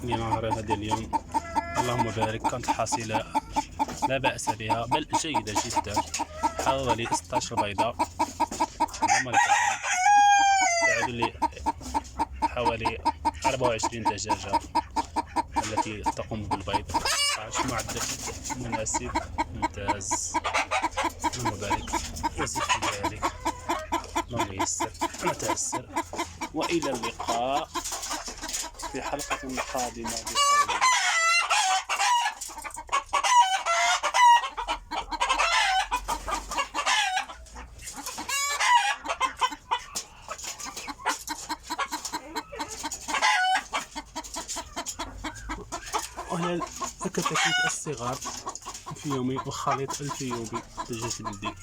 لنهار هذا اليوم. اللهم بارك. كانت الحصيلة لا بأس بها بل جيدة جدا، حوالي 16 بيضة. اللهم لك الحمد. تعود لي حوالي 24 دجاجة التي تقوم بالبيض. 16 معدل مناسب ممتاز. اللهم بارك وزد في ذلك. اللهم يسر وتيسر. وإلى اللقاء في حلقة قادمة بخير. وهنا الكتاكيت الصغار في يومي وخليط الفيومي دجاج بلدي.